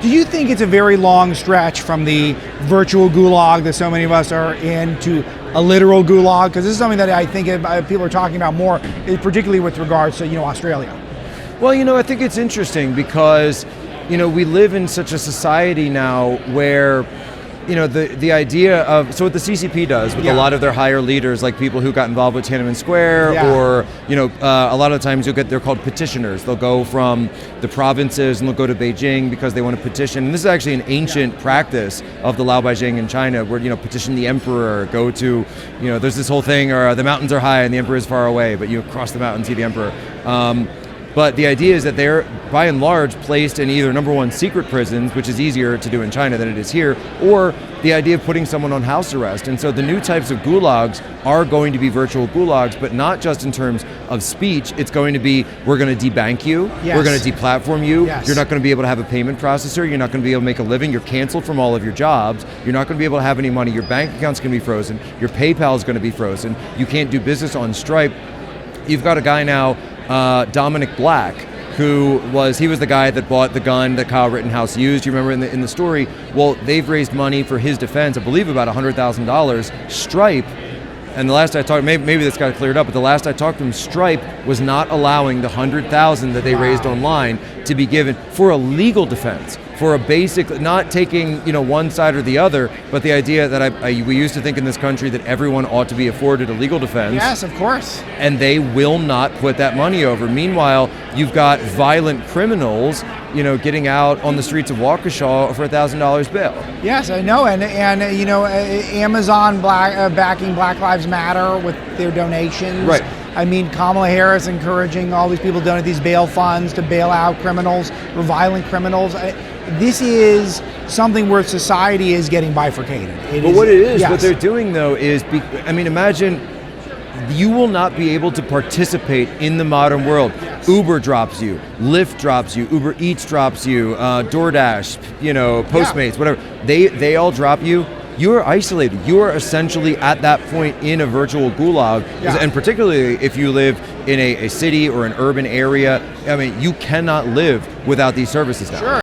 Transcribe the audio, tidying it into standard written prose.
Do you think it's a very long stretch from the virtual gulag that so many of us are in to a literal gulag? Because this is something that I think people are talking about more, particularly with regards to Australia. Well, I think it's interesting because we live in such a society now where the idea of, so what the CCP does with a lot of their higher leaders, like people who got involved with Tiananmen Square, or a lot of the times they're called petitioners. They'll go from the provinces and they'll go to Beijing because they want to petition. And this is actually an ancient practice of the Laobaixing in China, where petition the emperor, go to there's this whole thing, or the mountains are high and the emperor is far away, but you cross the mountain and see the emperor. But the idea is that they're, by and large, placed in either, number one, secret prisons, which is easier to do in China than it is here, or the idea of putting someone on house arrest. And so the new types of gulags are going to be virtual gulags, but not just in terms of speech. It's going to be, we're going to debank you, we're going to deplatform you, you're not going to be able to have a payment processor, you're not going to be able to make a living, you're canceled from all of your jobs, you're not going to be able to have any money, your bank account's going to be frozen, your PayPal is going to be frozen, you can't do business on Stripe. You've got a guy now, Dominic Black, he was the guy that bought the gun that Kyle Rittenhouse used. You remember in the story? Well, they've raised money for his defense, I believe about $100,000. Stripe, and the last I talked, maybe this got cleared up, but the last I talked to him, Stripe was not allowing the $100,000 that they raised online to be given for a legal defense, for a basic, not taking one side or the other, but the idea that we used to think in this country that everyone ought to be afforded a legal defense. Yes, of course. And they will not put that money over. Meanwhile, you've got violent criminals, getting out on the streets of Waukesha for $1,000 bail. Yes, I know, and Amazon backing Black Lives Matter with their donations. Right. I mean, Kamala Harris encouraging all these people to donate these bail funds to bail out criminals or violent criminals. This is something where society is getting bifurcated. What they're doing though is, imagine you will not be able to participate in the modern world. Yes. Uber drops you, Lyft drops you, Uber Eats drops you, DoorDash, Postmates, whatever. They all drop you. You are isolated. You are essentially at that point in a virtual gulag, and particularly if you live in a city or an urban area, you cannot live without these services now. Sure.